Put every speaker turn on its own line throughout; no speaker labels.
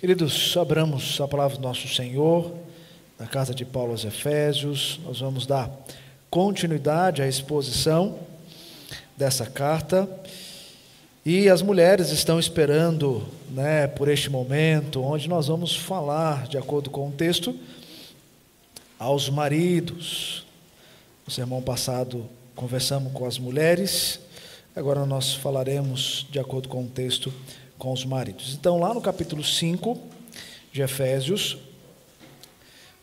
Queridos, abramos a palavra do nosso Senhor, na carta de Paulo aos Efésios. Nós vamos dar continuidade à exposição dessa carta. E as mulheres estão esperando, por este momento, onde nós vamos falar, de acordo com o texto, aos maridos. No sermão passado, conversamos com as mulheres, agora nós falaremos, de acordo com o texto, com os maridos. Então, lá no capítulo 5 de Efésios,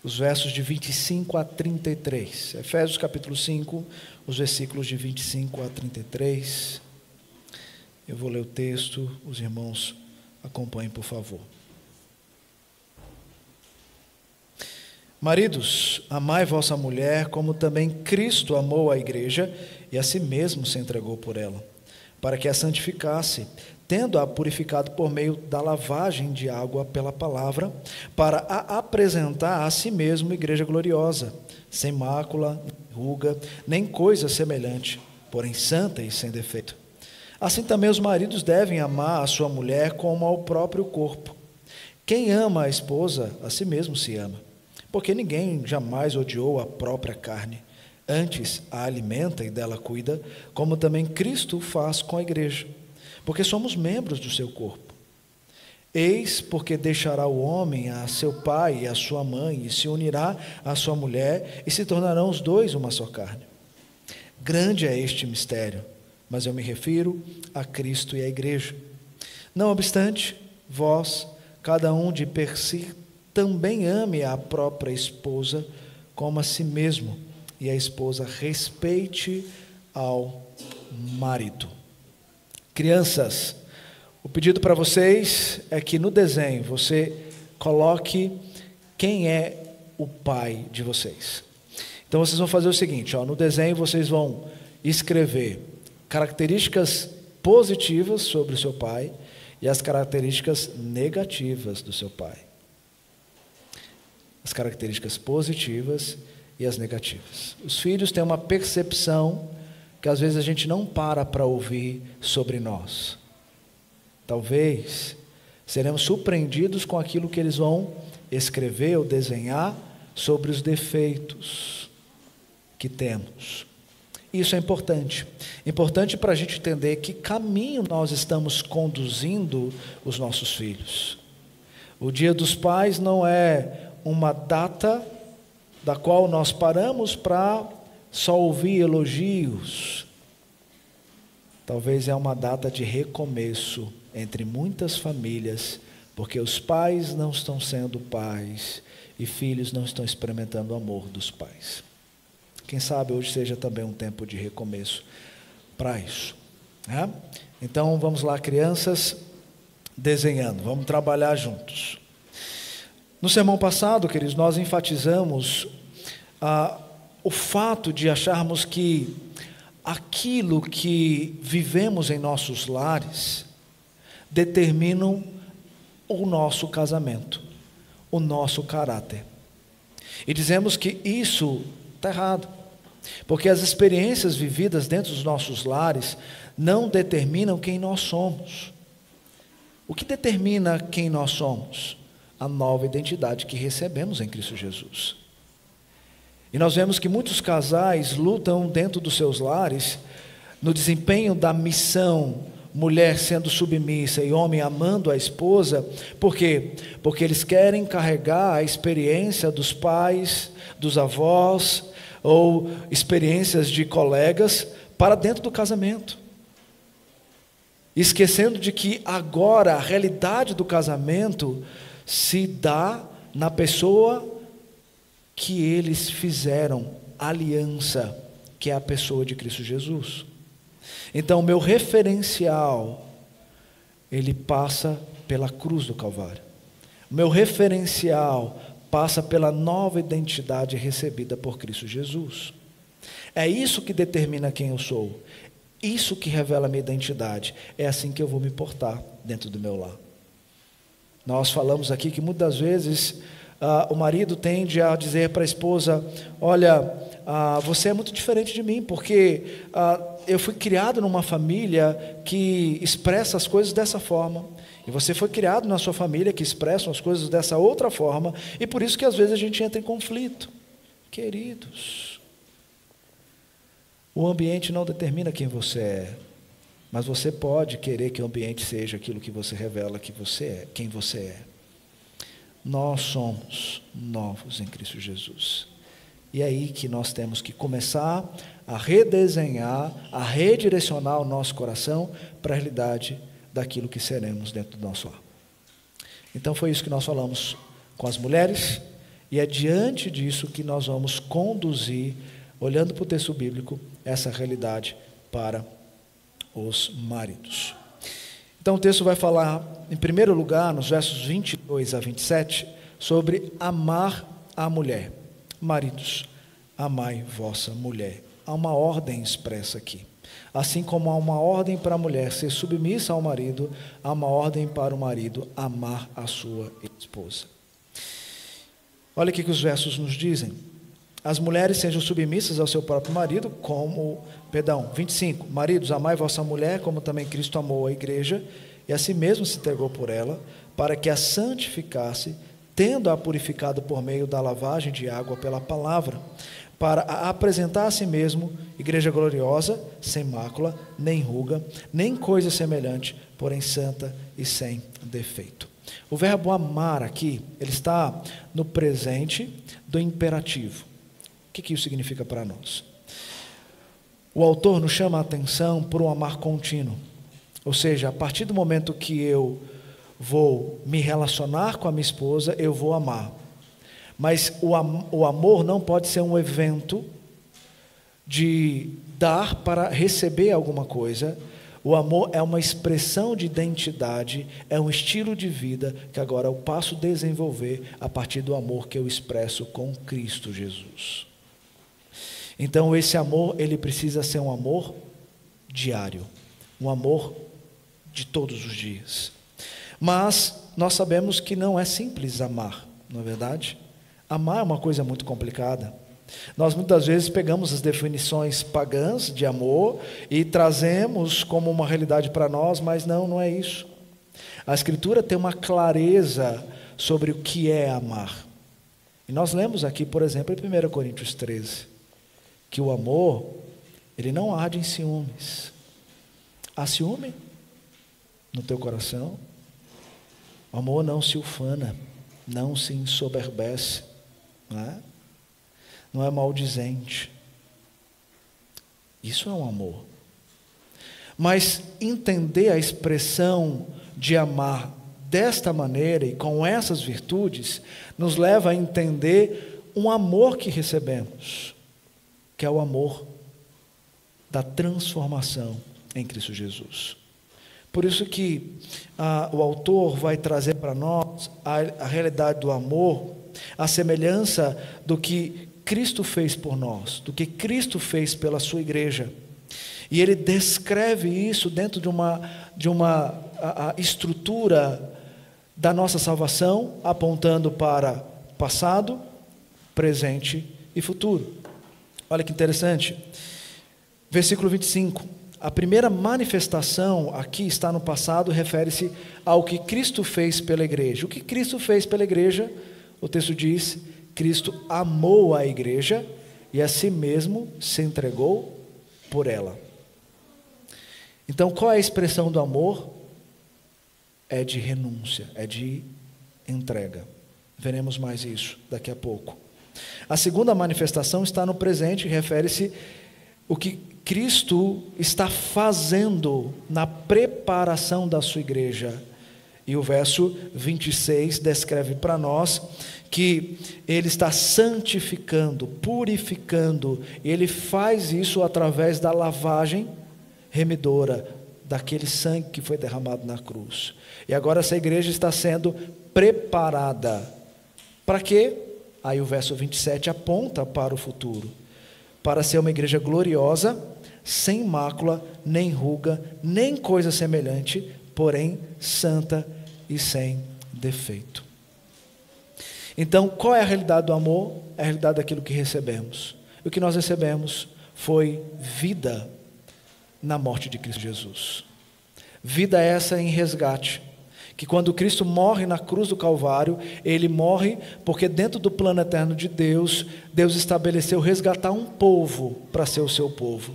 os versos de 25 a 33. Efésios capítulo 5, os versículos de 25 a 33. Eu vou ler o texto, os irmãos acompanhem, por favor. Maridos, amai vossa mulher, como também Cristo amou a igreja e a si mesmo se entregou por ela, para que a santificasse, tendo-a purificado por meio da lavagem de água pela palavra, para a apresentar a si mesmo igreja gloriosa, sem mácula, nem ruga, nem coisa semelhante, porém santa e sem defeito. Assim também os maridos devem amar a sua mulher como ao próprio corpo. Quem ama a esposa, a si mesmo se ama, porque ninguém jamais odiou a própria carne, antes a alimenta e dela cuida, como também Cristo faz com a igreja, porque somos membros do seu corpo. Eis porque deixará o homem a seu pai e a sua mãe, e se unirá à sua mulher, e se tornarão os dois uma só carne. Grande é este mistério, mas eu me refiro a Cristo e à igreja. Não obstante, vós, cada um de per si, também ame a própria esposa como a si mesmo, e a esposa respeite ao marido. Crianças, o pedido para vocês é que no desenho você coloque quem é o pai de vocês. Então vocês vão fazer o seguinte, no desenho vocês vão escrever características positivas sobre o seu pai e as características negativas do seu pai. As características positivas e as negativas. Os filhos têm uma percepção que às vezes a gente não para ouvir sobre nós. Talvez seremos surpreendidos com aquilo que eles vão escrever ou desenhar sobre os defeitos que temos. Isso é importante. Importante para a gente entender que caminho nós estamos conduzindo os nossos filhos. O Dia dos Pais não é uma data da qual nós paramos para só ouvir elogios. Talvez é uma data de recomeço entre muitas famílias, porque os pais não estão sendo pais e filhos não estão experimentando o amor dos pais. Quem sabe hoje seja também um tempo de recomeço para isso, né? Então vamos lá, crianças, desenhando, vamos trabalhar juntos. No sermão passado, queridos, nós enfatizamos o fato de acharmos que aquilo que vivemos em nossos lares determinam o nosso casamento, o nosso caráter. E dizemos que isso está errado, porque as experiências vividas dentro dos nossos lares não determinam quem nós somos. O que determina quem nós somos? A nova identidade que recebemos em Cristo Jesus. E nós vemos que muitos casais lutam dentro dos seus lares, no desempenho da missão, mulher sendo submissa e homem amando a esposa. Por quê? Porque eles querem carregar a experiência dos pais, dos avós, ou experiências de colegas para dentro do casamento, esquecendo de que agora a realidade do casamento se dá na pessoa que eles fizeram aliança, que é a pessoa de Cristo Jesus. Então, o meu referencial, ele passa pela cruz do Calvário. O meu referencial passa pela nova identidade recebida por Cristo Jesus. É isso que determina quem eu sou. Isso que revela a minha identidade. É assim que eu vou me portar dentro do meu lar. Nós falamos aqui que muitas vezes O marido tende a dizer para a esposa: olha, você é muito diferente de mim, porque eu fui criado numa família que expressa as coisas dessa forma, e você foi criado na sua família que expressa as coisas dessa outra forma, e por isso que às vezes a gente entra em conflito. Queridos, o ambiente não determina quem você é, mas você pode querer que o ambiente seja aquilo que você revela que você é, quem você é. Nós somos novos em Cristo Jesus. E é aí que nós temos que começar a redesenhar, a redirecionar o nosso coração para a realidade daquilo que seremos dentro do nosso lar. Então foi isso que nós falamos com as mulheres, e é diante disso que nós vamos conduzir, olhando para o texto bíblico, essa realidade para os maridos. Então o texto vai falar, em primeiro lugar, nos versos 22 a 27, sobre amar a mulher. Maridos, amai vossa mulher. Há uma ordem expressa aqui. Assim como há uma ordem para a mulher ser submissa ao marido, há uma ordem para o marido amar a sua esposa. Olha o que os versos nos dizem. As mulheres sejam submissas ao seu próprio marido, 25. Maridos, amai vossa mulher, como também Cristo amou a igreja, e a si mesmo se entregou por ela, para que a santificasse, tendo-a purificado por meio da lavagem de água pela palavra, para a apresentar a si mesmo, igreja gloriosa, sem mácula, nem ruga, nem coisa semelhante, porém santa e sem defeito. O verbo amar aqui, ele está no presente do imperativo. O que isso significa para nós? O autor nos chama a atenção por um amar contínuo. Ou seja, a partir do momento que eu vou me relacionar com a minha esposa, eu vou amar. Mas o amor não pode ser um evento de dar para receber alguma coisa. O amor é uma expressão de identidade, é um estilo de vida que agora eu passo a desenvolver a partir do amor que eu expresso com Cristo Jesus. Então esse amor, ele precisa ser um amor diário, um amor de todos os dias. Mas nós sabemos que não é simples amar, não é verdade? Amar é uma coisa muito complicada. Nós muitas vezes pegamos as definições pagãs de amor e trazemos como uma realidade para nós, mas não é isso. A Escritura tem uma clareza sobre o que é amar. E nós lemos aqui, por exemplo, em 1 Coríntios 13, que o amor, ele não arde em ciúmes. Há ciúme no teu coração? O amor não se ufana, não se ensoberbece, não é maldizente. Isso é um amor. Mas entender a expressão de amar desta maneira e com essas virtudes, nos leva a entender um amor que recebemos, que é o amor da transformação em Cristo Jesus. Por isso que o autor vai trazer para nós a realidade do amor, a semelhança do que Cristo fez por nós, do que Cristo fez pela sua igreja. E ele descreve isso dentro de uma estrutura da nossa salvação, apontando para passado, presente e futuro. Olha que interessante. Versículo 25. A primeira manifestação aqui está no passado, refere-se ao que Cristo fez pela igreja. O que Cristo fez pela igreja? O texto diz: Cristo amou a igreja e a si mesmo se entregou por ela. Então, qual é a expressão do amor? É de renúncia, é de entrega. Veremos mais isso daqui a pouco. A segunda manifestação está no presente, refere-se o que Cristo está fazendo na preparação da sua igreja. E o verso 26 descreve para nós que ele está santificando, purificando, e ele faz isso através da lavagem remidora, daquele sangue que foi derramado na cruz. E agora essa igreja está sendo preparada. Para quê? Aí o verso 27 aponta para o futuro. Para ser uma igreja gloriosa, sem mácula, nem ruga, nem coisa semelhante, porém santa e sem defeito. Então, qual é a realidade do amor? É a realidade daquilo que recebemos. E o que nós recebemos foi vida na morte de Cristo Jesus. Vida essa em resgate. Que quando Cristo morre na cruz do Calvário, Ele morre porque dentro do plano eterno de Deus, Deus estabeleceu resgatar um povo para ser o seu povo.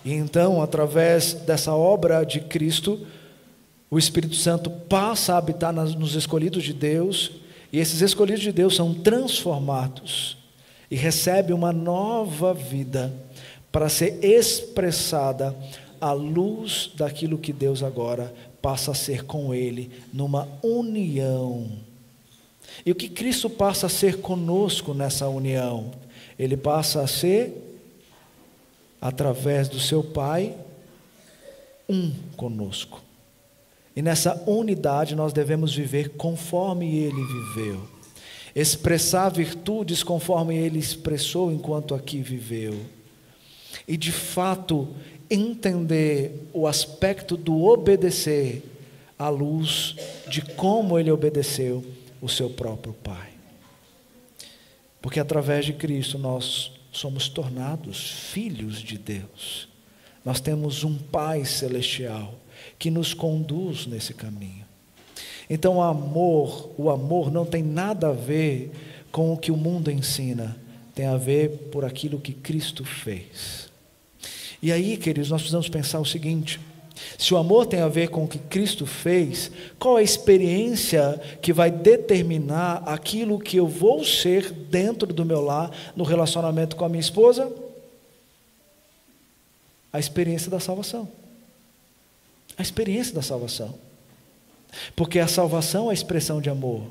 E então, através dessa obra de Cristo, o Espírito Santo passa a habitar nos escolhidos de Deus, e esses escolhidos de Deus são transformados e recebem uma nova vida para ser expressada à luz daquilo que Deus agora passa a ser com Ele, numa união. E o que Cristo passa a ser conosco nessa união? Ele passa a ser, através do seu Pai, um conosco. E nessa unidade nós devemos viver conforme Ele viveu. Expressar virtudes conforme Ele expressou enquanto aqui viveu. E de fato entender o aspecto do obedecer à luz de como Ele obedeceu o seu próprio Pai. Porque através de Cristo nós somos tornados filhos de Deus. Nós temos um Pai celestial que nos conduz nesse caminho. Então o amor não tem nada a ver com o que o mundo ensina, tem a ver por aquilo que Cristo fez. E aí, queridos, nós precisamos pensar o seguinte: se o amor tem a ver com o que Cristo fez, qual é a experiência que vai determinar aquilo que eu vou ser dentro do meu lar, no relacionamento com a minha esposa? A experiência da salvação. A experiência da salvação. Porque a salvação é a expressão de amor,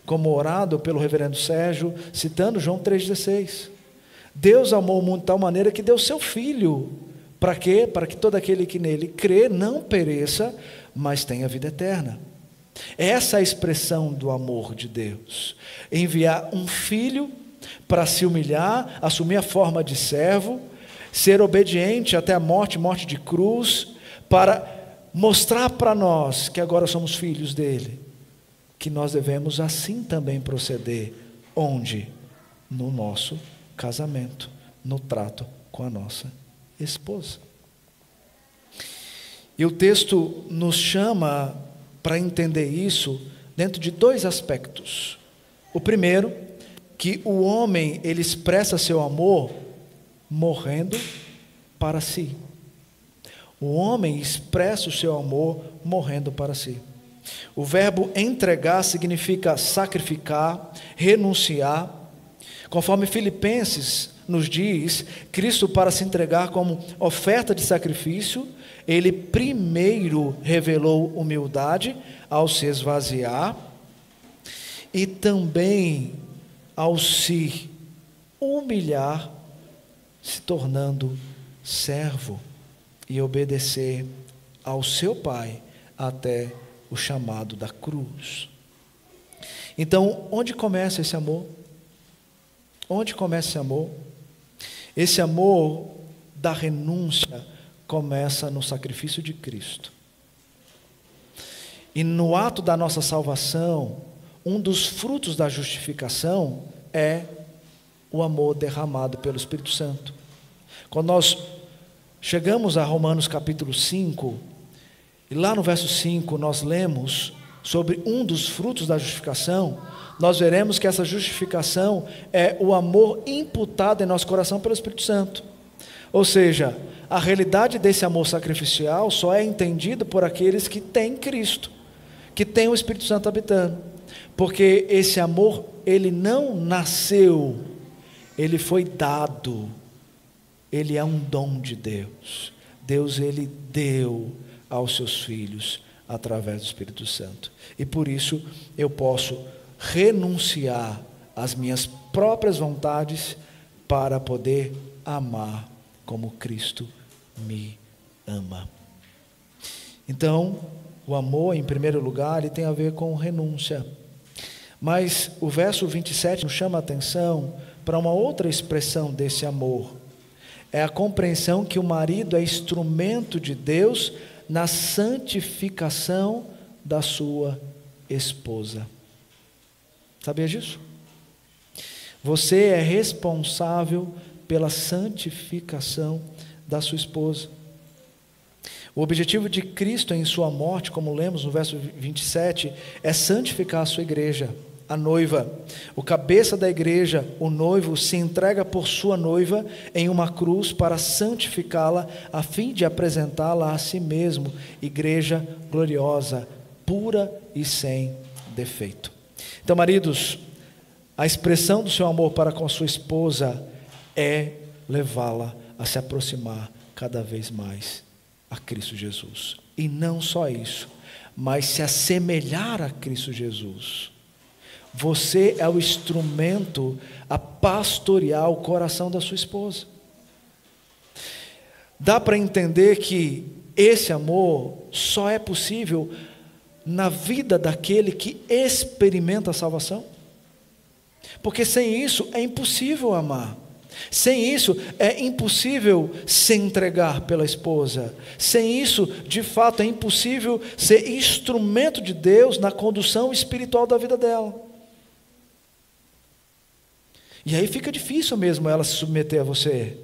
como orado pelo reverendo Sérgio, citando João 3,16. Deus amou o mundo de tal maneira que deu seu Filho. Para quê? Para que todo aquele que nele crê não pereça, mas tenha vida eterna. Essa é a expressão do amor de Deus. Enviar um Filho para se humilhar, assumir a forma de servo, ser obediente até a morte, morte de cruz, para mostrar para nós que agora somos filhos dele, que nós devemos assim também proceder. Onde? No nosso casamento, no trato com a nossa esposa. E o texto nos chama para entender isso dentro de dois aspectos. O primeiro, que o homem ele expressa seu amor morrendo para si. O homem expressa o seu amor morrendo para si. O verbo entregar significa sacrificar, renunciar. Conforme Filipenses nos diz, Cristo, para se entregar como oferta de sacrifício, ele primeiro revelou humildade ao se esvaziar e também ao se humilhar, se tornando servo e obedecer ao seu Pai até o chamado da cruz. Então, onde começa esse amor? Onde começa esse amor? Esse amor da renúncia começa no sacrifício de Cristo. E no ato da nossa salvação, um dos frutos da justificação é o amor derramado pelo Espírito Santo. Quando nós chegamos a Romanos capítulo 5, e lá no verso 5 nós lemos sobre um dos frutos da justificação, nós veremos que essa justificação é o amor imputado em nosso coração pelo Espírito Santo. Ou seja, a realidade desse amor sacrificial só é entendida por aqueles que têm Cristo, que têm o Espírito Santo habitando. Porque esse amor, ele não nasceu, ele foi dado, ele é um dom de Deus. Deus, ele deu aos seus filhos através do Espírito Santo. E por isso eu posso renunciar às minhas próprias vontades para poder amar como Cristo me ama. Então, o amor, em primeiro lugar, ele tem a ver com renúncia. Mas o verso 27 nos chama a atenção para uma outra expressão desse amor. É a compreensão que o marido é instrumento de Deus na santificação da sua esposa. Sabia disso? Você é responsável pela santificação da sua esposa. O objetivo de Cristo em sua morte, como lemos no verso 27, é santificar a sua igreja, a noiva. O cabeça da igreja, o noivo, se entrega por sua noiva em uma cruz para santificá-la, a fim de apresentá-la a si mesmo, igreja gloriosa, pura e sem defeito. Então, maridos, a expressão do seu amor para com a sua esposa é levá-la a se aproximar cada vez mais a Cristo Jesus. E não só isso, mas se assemelhar a Cristo Jesus. Você é o instrumento a pastorear o coração da sua esposa. Dá para entender que esse amor só é possível na vida daquele que experimenta a salvação? Porque sem isso é impossível amar. Sem isso é impossível se entregar pela esposa. Sem isso, de fato, é impossível ser instrumento de Deus na condução espiritual da vida dela. E aí fica difícil mesmo ela se submeter a você,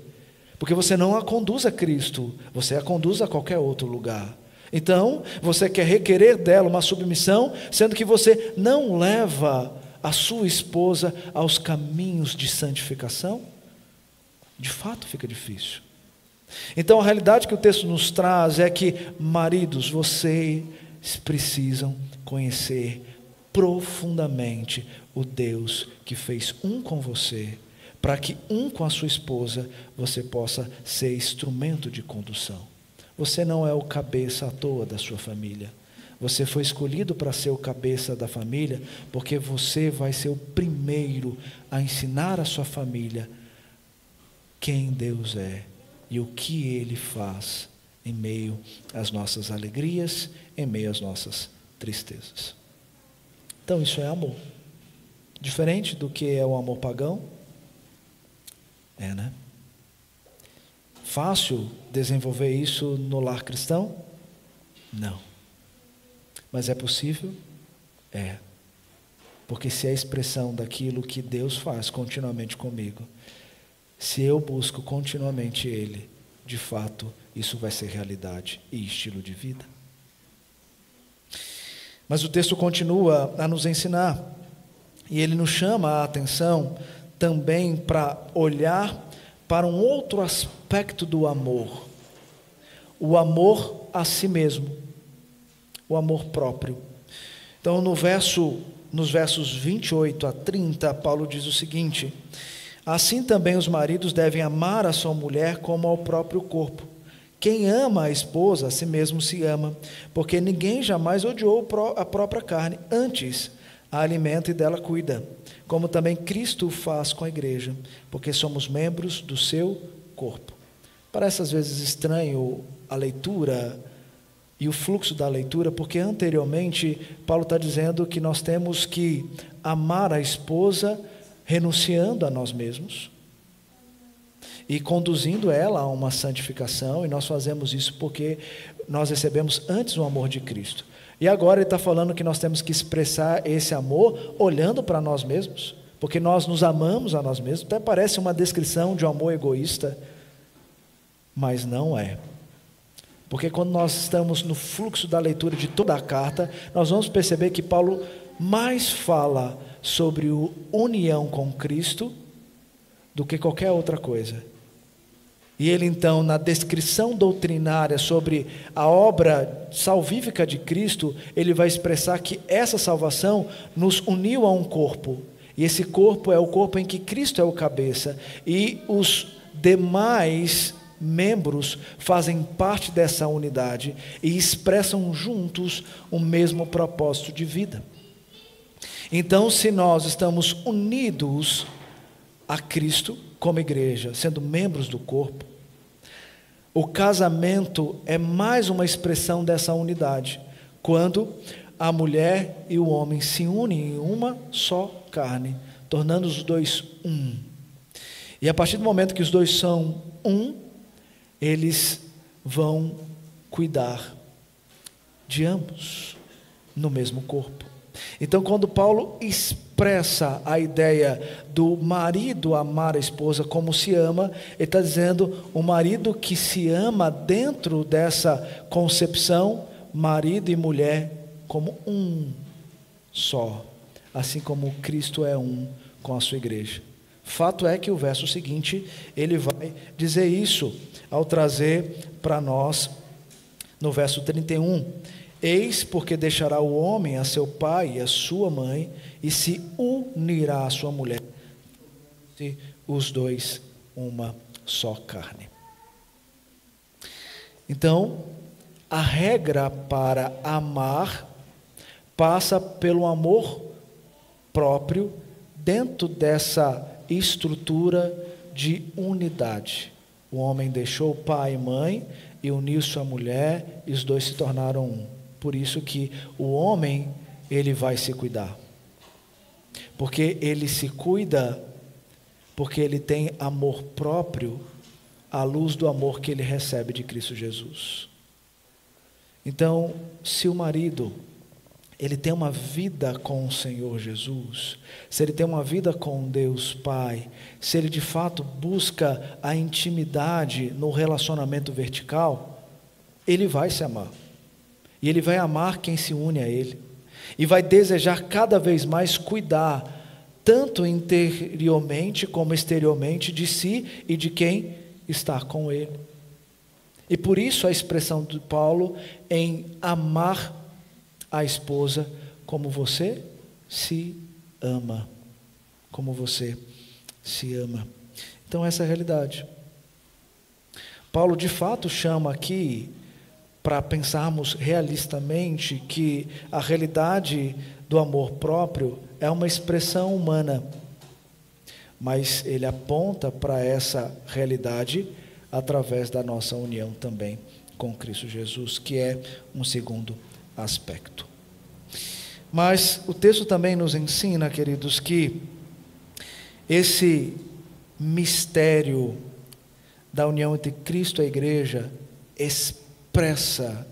porque você não a conduz a Cristo, você a conduz a qualquer outro lugar. Então, você quer requerer dela uma submissão, sendo que você não leva a sua esposa aos caminhos de santificação? De fato fica difícil. Então a realidade que o texto nos traz é que, maridos, vocês precisam conhecer profundamente o Deus que fez um com você, para que um com a sua esposa você possa ser instrumento de condução. Você não é o cabeça à toa da sua família. Você foi escolhido para ser o cabeça da família, porque você vai ser o primeiro a ensinar a sua família quem Deus é e o que Ele faz em meio às nossas alegrias, em meio às nossas tristezas. Então isso é amor. Diferente do que é o amor pagão? É, né? Fácil desenvolver isso no lar cristão? Não. Mas é possível? É. Porque se é a expressão daquilo que Deus faz continuamente comigo, se eu busco continuamente Ele, de fato, isso vai ser realidade e estilo de vida. Mas o texto continua a nos ensinar, e ele nos chama a atenção também para olhar para um outro aspecto do amor, o amor a si mesmo, o amor próprio. Então, nos versos 28 a 30, Paulo diz o seguinte: assim também os maridos devem amar a sua mulher como ao próprio corpo. Quem ama a esposa, a si mesmo se ama, porque ninguém jamais odiou a própria carne, antes a alimenta e dela cuida, como também Cristo o faz com a igreja, porque somos membros do seu corpo. Parece às vezes estranho a leitura e o fluxo da leitura, porque anteriormente Paulo está dizendo que nós temos que amar a esposa renunciando a nós mesmos e conduzindo ela a uma santificação, e nós fazemos isso porque nós recebemos antes o amor de Cristo. E agora ele está falando que nós temos que expressar esse amor olhando para nós mesmos, porque nós nos amamos a nós mesmos. Até parece uma descrição de um amor egoísta, mas não é. Porque quando nós estamos no fluxo da leitura de toda a carta, nós vamos perceber que Paulo mais fala sobre a união com Cristo do que qualquer outra coisa. E ele então, na descrição doutrinária sobre a obra salvífica de Cristo, ele vai expressar que essa salvação nos uniu a um corpo, e esse corpo é o corpo em que Cristo é o cabeça, e os demais membros fazem parte dessa unidade e expressam juntos o mesmo propósito de vida. Então, se nós estamos unidos a Cristo como igreja, sendo membros do corpo, o casamento é mais uma expressão dessa unidade, quando a mulher e o homem se unem em uma só carne, tornando os dois um. E a partir do momento que os dois são um, eles vão cuidar de ambos no mesmo corpo. Então, quando Paulo expressa expressa a ideia do marido amar a esposa como se ama. Ele está dizendo o marido que se ama dentro dessa concepção, marido e mulher como um só, assim como Cristo é um com a sua igreja. Fato é que o verso seguinte, ele vai dizer isso, ao trazer para nós, no verso 31, eis porque deixará o homem a seu pai e a sua mãe, e se unirá à sua mulher, e os dois uma só carne. Então, a regra para amar passa pelo amor próprio dentro dessa estrutura de unidade. O homem deixou pai e mãe e uniu-se à mulher, e os dois se tornaram um. Por isso que o homem, ele vai se cuidar. Porque ele se cuida, porque ele tem amor próprio, à luz do amor que ele recebe de Cristo Jesus. Então, se o marido, ele tem uma vida com o Senhor Jesus, se ele tem uma vida com Deus Pai, se ele de fato busca a intimidade no relacionamento vertical, ele vai se amar. E ele vai amar quem se une a ele. E vai desejar cada vez mais cuidar, tanto interiormente como exteriormente, de si e de quem está com ele. E por isso a expressão de Paulo em amar a esposa como você se ama. Como você se ama. Então essa é a realidade. Paulo de fato chama aqui, para pensarmos realistamente, que a realidade do amor próprio é uma expressão humana. Mas ele aponta para essa realidade através da nossa união também com Cristo Jesus, que é um segundo aspecto. Mas o texto também nos ensina, queridos, que esse mistério da união entre Cristo e a igreja expressa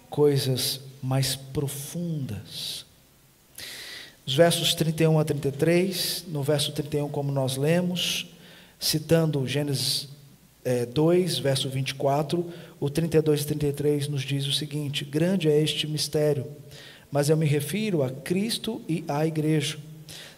coisas mais profundas. Os versos 31 a 33, no verso 31, como nós lemos, citando Gênesis 2, verso 24, o 32 e 33 nos diz o seguinte: grande é este mistério, mas eu me refiro a Cristo e à igreja.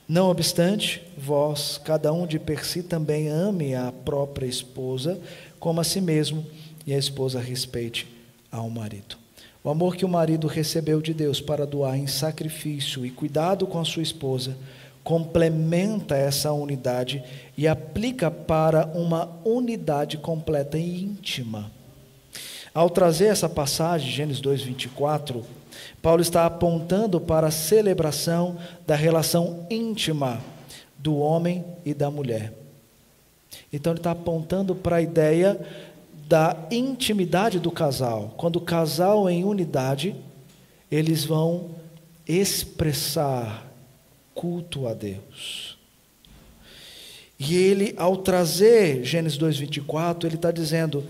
Não obstante, vós, cada um de per si, também ame a própria esposa como a si mesmo, e a esposa respeite ao marido. O amor que o marido recebeu de Deus para doar em sacrifício e cuidado com a sua esposa complementa essa unidade e aplica para uma unidade completa e íntima. Ao trazer essa passagem, Gênesis 2, 24, Paulo está apontando para a celebração da relação íntima do homem e da mulher. Então ele está apontando para a ideia da intimidade do casal. Quando o casal em unidade, eles vão expressar culto a Deus. E ele, ao trazer Gênesis 2:24, ele está dizendo,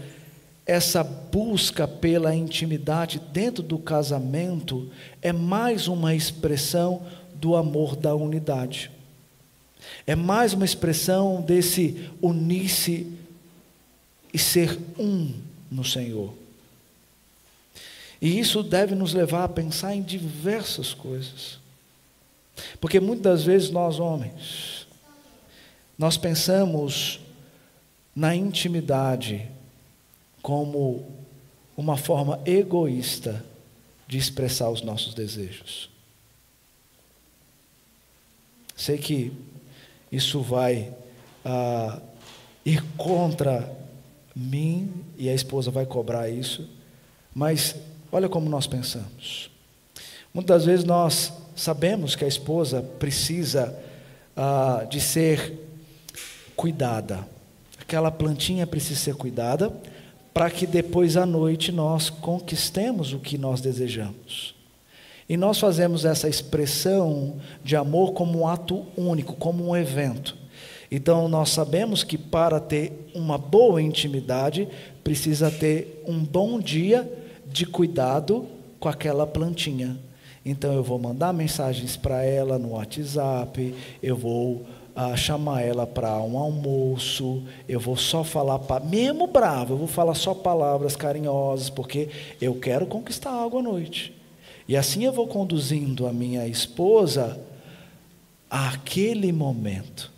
essa busca pela intimidade dentro do casamento é mais uma expressão do amor da unidade. É mais uma expressão desse unir-se e ser um no Senhor. E isso deve nos levar a pensar em diversas coisas. Porque muitas das vezes nós homens, nós pensamos na intimidade como uma forma egoísta de expressar os nossos desejos. Sei que isso vai ir contra mim e a esposa vai cobrar isso, mas olha como nós pensamos. Muitas das vezes nós sabemos que a esposa precisa de ser cuidada. Aquela plantinha precisa ser cuidada para que depois à noite nós conquistemos o que nós desejamos. E nós fazemos essa expressão de amor como um ato único, como um evento. Então nós sabemos que para ter uma boa intimidade, precisa ter um bom dia de cuidado com aquela plantinha. Então eu vou mandar mensagens para ela no WhatsApp, eu vou chamar ela para um almoço, eu vou só falar, mesmo bravo, eu vou falar só palavras carinhosas, porque eu quero conquistar algo à noite. E assim eu vou conduzindo a minha esposa àquele momento.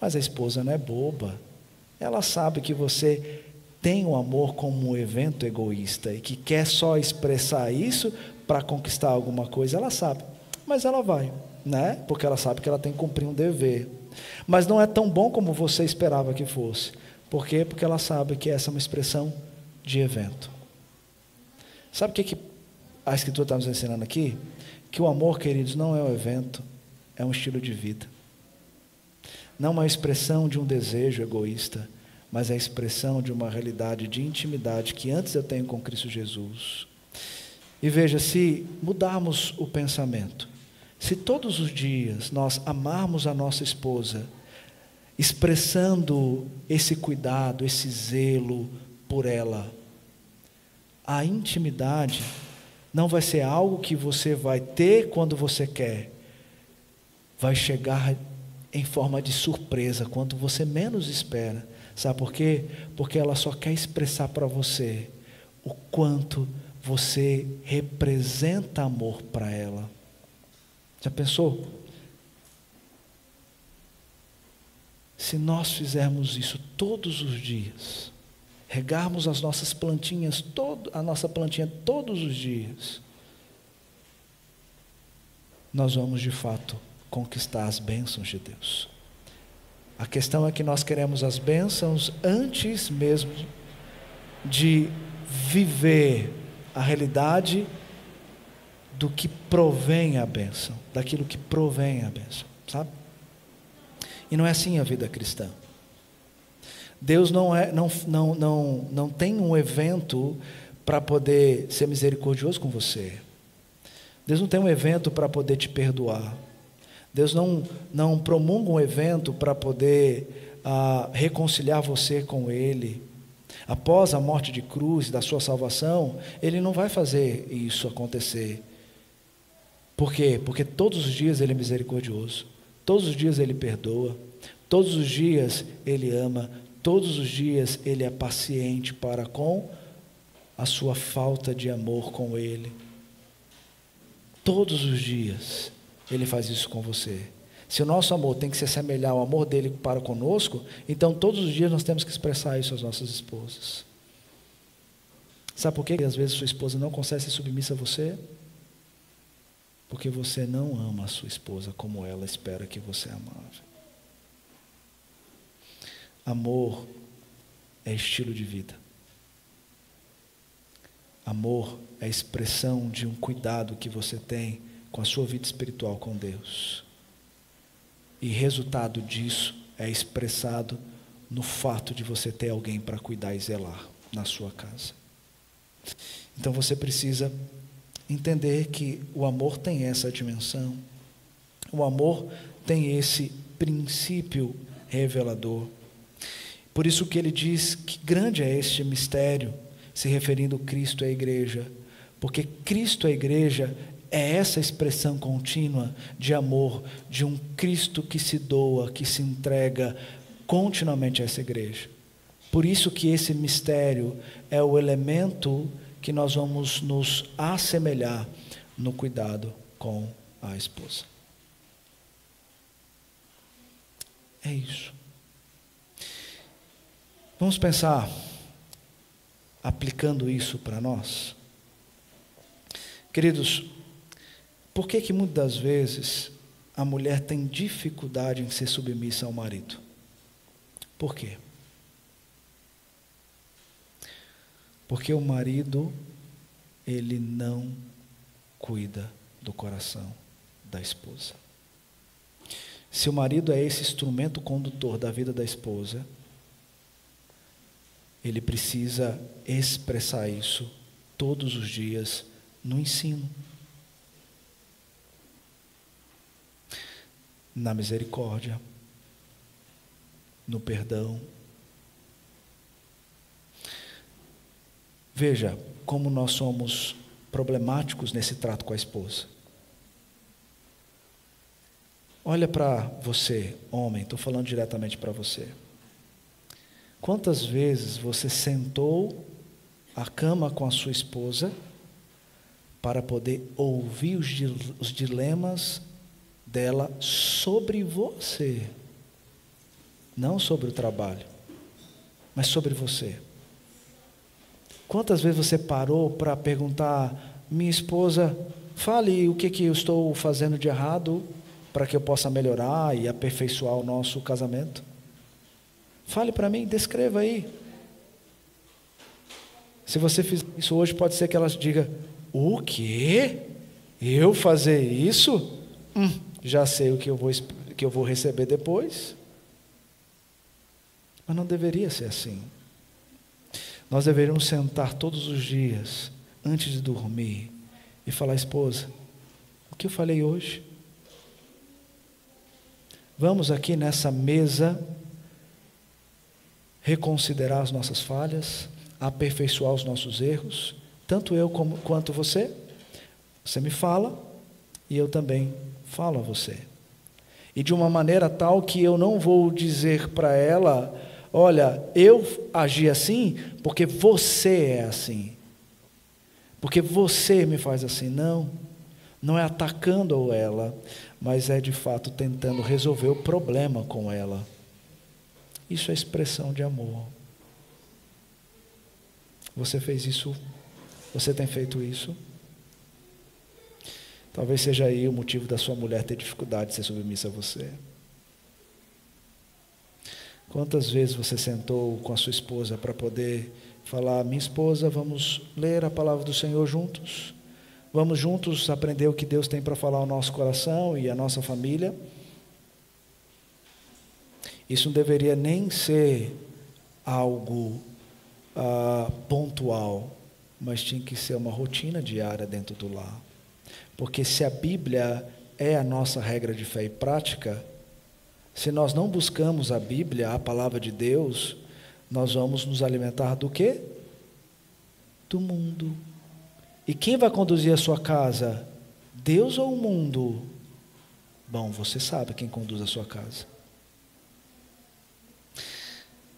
Mas a esposa não é boba, ela sabe que você tem o amor como um evento egoísta e que quer só expressar isso para conquistar alguma coisa. Ela sabe, mas ela vai, né? Porque ela sabe que ela tem que cumprir um dever. Mas não é tão bom como você esperava que fosse. Por quê? Porque ela sabe que essa é uma expressão de evento. Sabe o que a Escritura está nos ensinando aqui? Que o amor, queridos, não é um evento, é um estilo de vida. Não é uma expressão de um desejo egoísta, mas é a expressão de uma realidade de intimidade que antes eu tenho com Cristo Jesus. E veja, se mudarmos o pensamento, se todos os dias nós amarmos a nossa esposa, expressando esse cuidado, esse zelo por ela, a intimidade não vai ser algo que você vai ter quando você quer, vai chegar em forma de surpresa, quando você menos espera. Sabe por quê? Porque ela só quer expressar para você o quanto você representa amor para ela. Já pensou? Se nós fizermos isso todos os dias, regarmos as nossas plantinhas, a nossa plantinha todos os dias, nós vamos de fato conquistar as bênçãos de Deus. A questão é que nós queremos as bênçãos antes mesmo de viver a realidade do que provém a bênção, daquilo que provém a bênção, sabe? E não é assim a vida cristã. Deus não tem um evento para poder ser misericordioso com você. Deus não tem um evento para poder te perdoar. Deus não promulga um evento para poder reconciliar você com Ele. Após a morte de cruz, da sua salvação, Ele não vai fazer isso acontecer. Por quê? Porque todos os dias Ele é misericordioso, todos os dias Ele perdoa, todos os dias Ele ama, todos os dias Ele é paciente para com a sua falta de amor com Ele. Todos os dias Ele faz isso com você. Se o nosso amor tem que se assemelhar ao amor dele para conosco, então todos os dias nós temos que expressar isso às nossas esposas. Sabe por que às vezes sua esposa não consegue ser submissa a você? Porque você não ama a sua esposa como ela espera que você amava. Amor é estilo de vida. Amor é expressão de um cuidado que você tem com a sua vida espiritual com Deus. E resultado disso é expressado no fato de você ter alguém para cuidar e zelar na sua casa. Então você precisa entender que o amor tem essa dimensão. O amor tem esse princípio revelador. Por isso que ele diz que grande é este mistério, se referindo a Cristo e à igreja. Porque Cristo e a igreja é essa expressão contínua de amor, de um Cristo que se doa, que se entrega continuamente a essa igreja. Por isso que esse mistério é o elemento que nós vamos nos assemelhar no cuidado com a esposa. É isso. Vamos pensar, aplicando isso para nós. Queridos, por que muitas das vezes a mulher tem dificuldade em ser submissa ao marido? Por quê? Porque o marido, ele não cuida do coração da esposa. Se o marido é esse instrumento condutor da vida da esposa, ele precisa expressar isso todos os dias no ensino, na misericórdia, no perdão. Veja como nós somos problemáticos nesse trato com a esposa. Olha para você, homem, estou falando diretamente para você. Quantas vezes você sentou à cama com a sua esposa para poder ouvir os dilemas dela sobre você? Não sobre o trabalho, mas sobre você. Quantas vezes você parou para perguntar: minha esposa, fale o que eu estou fazendo de errado para que eu possa melhorar e aperfeiçoar o nosso casamento? Fale para mim, descreva aí. Se você fizer isso hoje, pode ser que ela diga: o quê? Eu fazer isso? Já sei o que eu vou receber depois. Mas não deveria ser assim. Nós deveríamos sentar todos os dias, antes de dormir, e falar: esposa, o que eu falei hoje? Vamos aqui nessa mesa reconsiderar as nossas falhas, aperfeiçoar os nossos erros, tanto eu quanto você. Você me fala e eu também falo a você. E de uma maneira tal que eu não vou dizer para ela: olha, eu agi assim porque você é assim, porque você me faz assim. Não é atacando ela, mas é de fato tentando resolver o problema com ela. Isso é expressão de amor. Você fez isso? Você tem feito isso? Talvez seja aí o motivo da sua mulher ter dificuldade de ser submissa a você. Quantas vezes você sentou com a sua esposa para poder falar: minha esposa, vamos ler a palavra do Senhor juntos? Vamos juntos aprender o que Deus tem para falar ao nosso coração e à nossa família? Isso não deveria nem ser algo pontual, mas tinha que ser uma rotina diária dentro do lar. Porque se a Bíblia é a nossa regra de fé e prática, se nós não buscamos a Bíblia, a palavra de Deus, nós vamos nos alimentar do quê? Do mundo. E quem vai conduzir a sua casa? Deus ou o mundo? Bom, você sabe quem conduz a sua casa.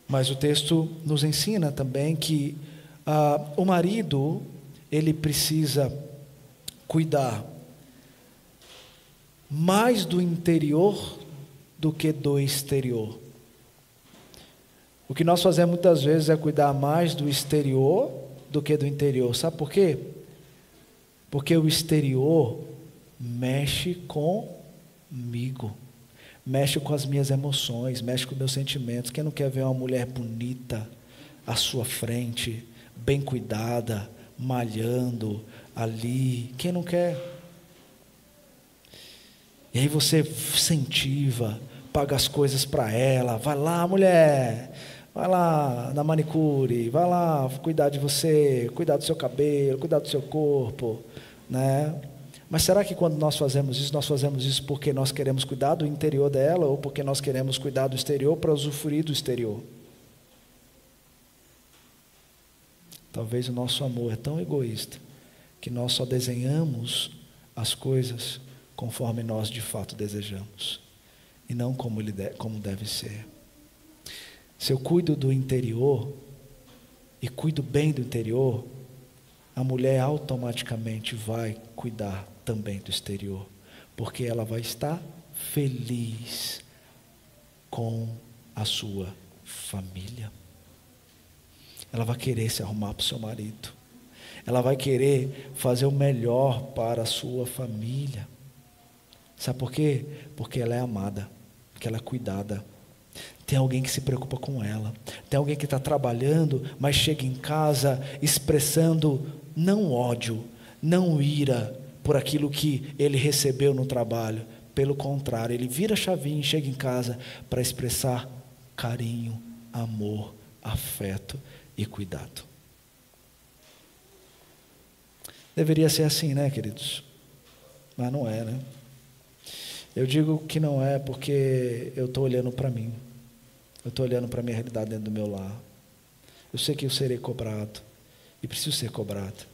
Mas o texto nos ensina também que o marido, ele precisa cuidar mais do interior do que do exterior. O que nós fazemos muitas vezes é cuidar mais do exterior do que do interior. Sabe por quê? Porque o exterior mexe comigo, mexe com as minhas emoções, mexe com os meus sentimentos. Quem não quer ver uma mulher bonita à sua frente, bem cuidada, malhando ali? Quem não quer? E aí você incentiva, paga as coisas para ela. Vai lá, mulher, vai lá na manicure, vai lá cuidar de você, cuidar do seu cabelo, cuidar do seu corpo, né? Mas será que quando nós fazemos isso porque nós queremos cuidar do interior dela ou porque nós queremos cuidar do exterior para usufruir do exterior? Talvez o nosso amor é tão egoísta que nós só desenhamos as coisas conforme nós de fato desejamos e não como deve ser. Se eu cuido do interior e cuido bem do interior, a mulher automaticamente vai cuidar também do exterior, porque ela vai estar feliz com a sua família. Ela vai querer se arrumar para o seu marido, ela vai querer fazer o melhor para a sua família. Sabe por quê? Porque ela é amada, porque ela é cuidada. Tem alguém que se preocupa com ela, tem alguém que está trabalhando, mas chega em casa expressando não ódio, não ira por aquilo que ele recebeu no trabalho. Pelo contrário, ele vira a chavinha e chega em casa para expressar carinho, amor, afeto e cuidado. Deveria ser assim, né, queridos? Mas não é, né? Eu digo que não é porque eu estou olhando para mim. Eu estou olhando para a minha realidade dentro do meu lar. Eu sei que eu serei cobrado. E preciso ser cobrado.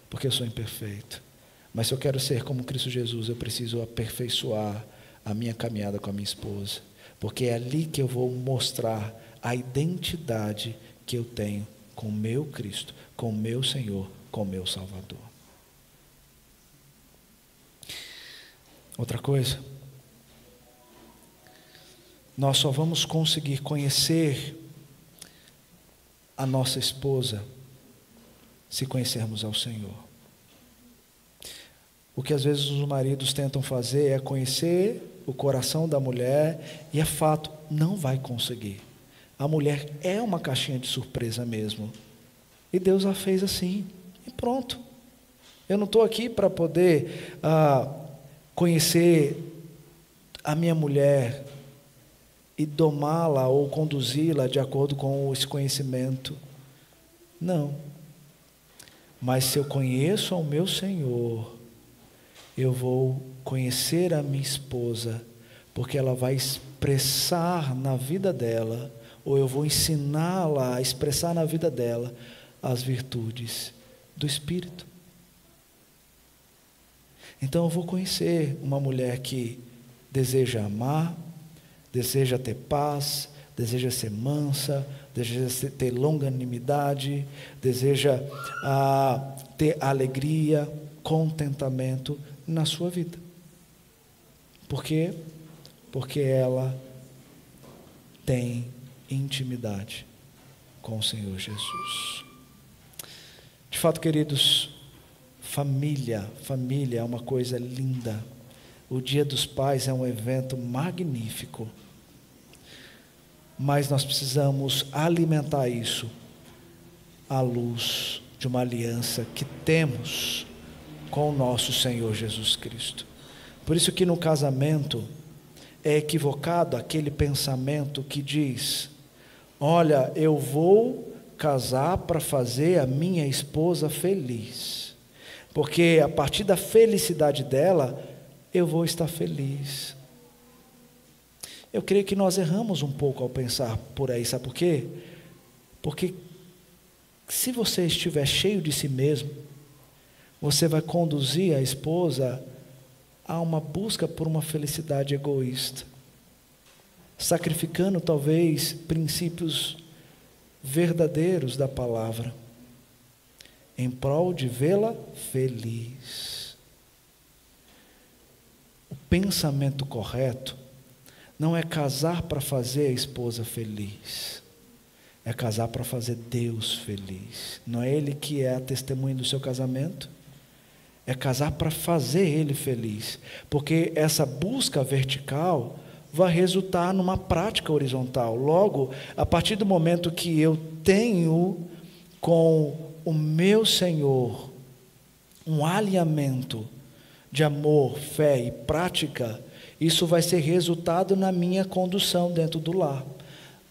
Porque eu sou imperfeito. Mas se eu quero ser como Cristo Jesus, eu preciso aperfeiçoar a minha caminhada com a minha esposa, porque é ali que eu vou mostrar a identidade que eu tenho com o meu Cristo, com o meu Senhor, com o meu Salvador. Outra coisa, nós só vamos conseguir conhecer a nossa esposa se conhecermos ao Senhor. O que às vezes os maridos tentam fazer é conhecer o coração da mulher, e é fato, não vai conseguir. A mulher é uma caixinha de surpresa mesmo, e Deus a fez assim, e pronto. Eu não estou aqui para poder conhecer a minha mulher e domá-la ou conduzi-la de acordo com esse conhecimento. Não. Mas se eu conheço ao meu Senhor, eu vou conhecer a minha esposa, porque ela vai expressar na vida dela, ou eu vou ensiná-la a expressar na vida dela as virtudes do Espírito. Então eu vou conhecer uma mulher que deseja amar, deseja ter paz, deseja ser mansa, deseja ter longanimidade, deseja ter alegria, contentamento na sua vida. Por quê? Porque ela tem intimidade com o Senhor Jesus. De fato, queridos, família é uma coisa linda. O Dia dos Pais é um evento magnífico, mas nós precisamos alimentar isso à luz de uma aliança que temos com o nosso Senhor Jesus Cristo. Por isso que no casamento é equivocado aquele pensamento que diz: olha, eu vou casar para fazer a minha esposa feliz, porque a partir da felicidade dela eu vou estar feliz. Eu creio que nós erramos um pouco ao pensar por aí, sabe por quê? Porque se você estiver cheio de si mesmo, você vai conduzir a esposa a uma busca por uma felicidade egoísta, sacrificando talvez princípios verdadeiros da palavra, em prol de vê-la feliz. O pensamento correto não é casar para fazer a esposa feliz, é casar para fazer Deus feliz. Não é Ele que é a testemunha do seu casamento, é casar para fazer Ele feliz, porque essa busca vertical vai resultar numa prática horizontal. Logo, a partir do momento que eu tenho com o meu Senhor um alinhamento de amor, fé e prática, isso vai ser resultado na minha condução dentro do lar,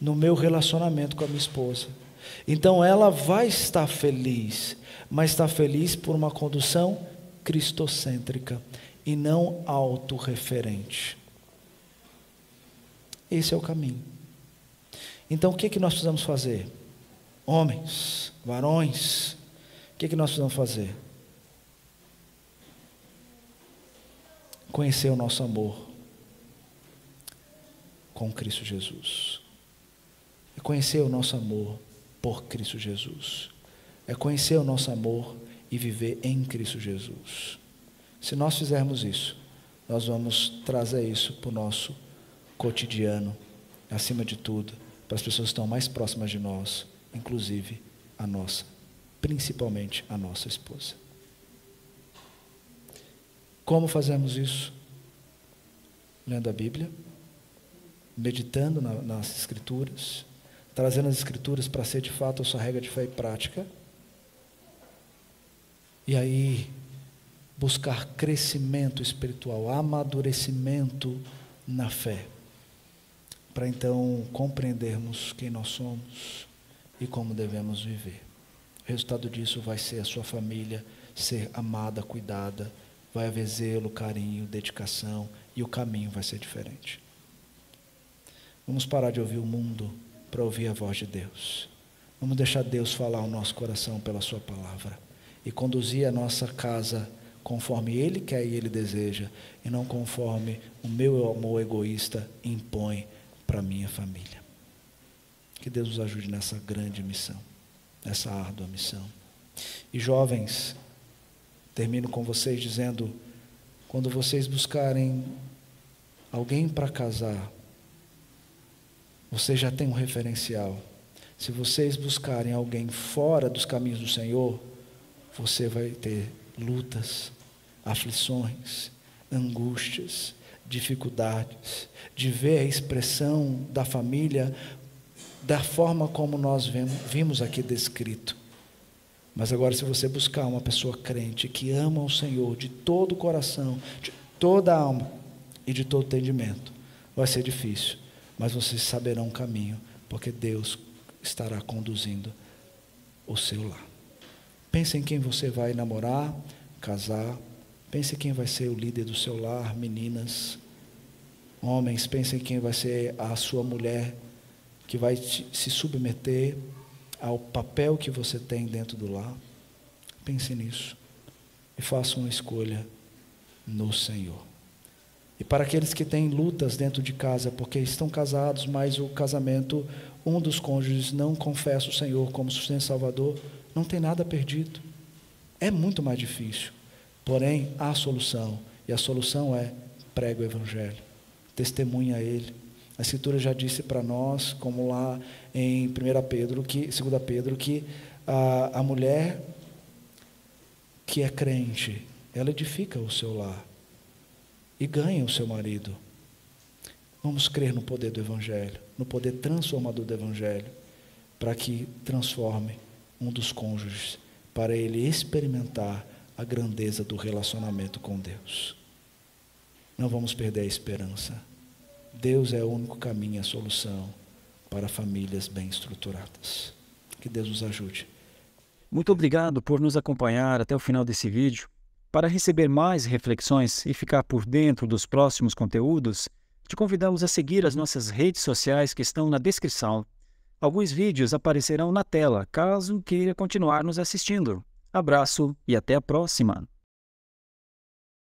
no meu relacionamento com a minha esposa. Então ela vai estar feliz, mas está feliz por uma condução cristocêntrica e não autorreferente. Esse é o caminho. Então o que nós precisamos fazer? Homens, varões, o que nós precisamos fazer? Conhecer o nosso amor com Cristo Jesus. É conhecer o nosso amor por Cristo Jesus. É conhecer o nosso amor e viver em Cristo Jesus. Se nós fizermos isso, nós vamos trazer isso para o nosso cotidiano, acima de tudo, para as pessoas que estão mais próximas de nós, inclusive a nossa, principalmente a nossa esposa. Como fazemos isso? Lendo a Bíblia, meditando nas Escrituras, trazendo as Escrituras para ser de fato a sua regra de fé e prática, e aí buscar crescimento espiritual, amadurecimento na fé, para então compreendermos quem nós somos e como devemos viver. O resultado disso vai ser a sua família ser amada, cuidada, vai haver zelo, carinho, dedicação, e o caminho vai ser diferente. Vamos parar de ouvir o mundo para ouvir a voz de Deus. Vamos deixar Deus falar ao nosso coração pela sua palavra e conduzir a nossa casa conforme Ele quer e Ele deseja, e não conforme o meu amor egoísta impõe para a minha família. Que Deus nos ajude nessa grande missão, nessa árdua missão. E jovens, termino com vocês dizendo, quando vocês buscarem alguém para casar, vocês já têm um referencial. Se vocês buscarem alguém fora dos caminhos do Senhor, você vai ter lutas, aflições, angústias, dificuldades, de ver a expressão da família da forma como nós vimos aqui descrito. Mas agora, se você buscar uma pessoa crente que ama o Senhor de todo o coração, de toda a alma e de todo entendimento, vai ser difícil, mas vocês saberão o caminho, porque Deus estará conduzindo o seu lar. Pense em quem você vai namorar, casar. Pense em quem vai ser o líder do seu lar, meninas. Homens, pense em quem vai ser a sua mulher, que vai se submeter ao papel que você tem dentro do lar. Pense nisso e faça uma escolha no Senhor. E para aqueles que têm lutas dentro de casa, porque estão casados, mas o casamento, um dos cônjuges não confessa o Senhor como sustento e Salvador, não tem nada perdido. É muito mais difícil, porém há solução, e a solução é: prega o Evangelho, testemunha Ele. A Escritura já disse para nós, como lá em 2 Pedro, que a mulher que é crente, ela edifica o seu lar e ganha o seu marido. Vamos crer no poder do Evangelho, no poder transformador do Evangelho, para que transforme um dos cônjuges, para ele experimentar a grandeza do relacionamento com Deus. Não vamos perder a esperança. Deus é o único caminho e a solução para famílias bem estruturadas. Que Deus nos ajude.
Muito obrigado por nos acompanhar até o final desse vídeo. Para receber mais reflexões e ficar por dentro dos próximos conteúdos, te convidamos a seguir as nossas redes sociais que estão na descrição. Alguns vídeos aparecerão na tela, caso queira continuar nos assistindo. Abraço e até a próxima!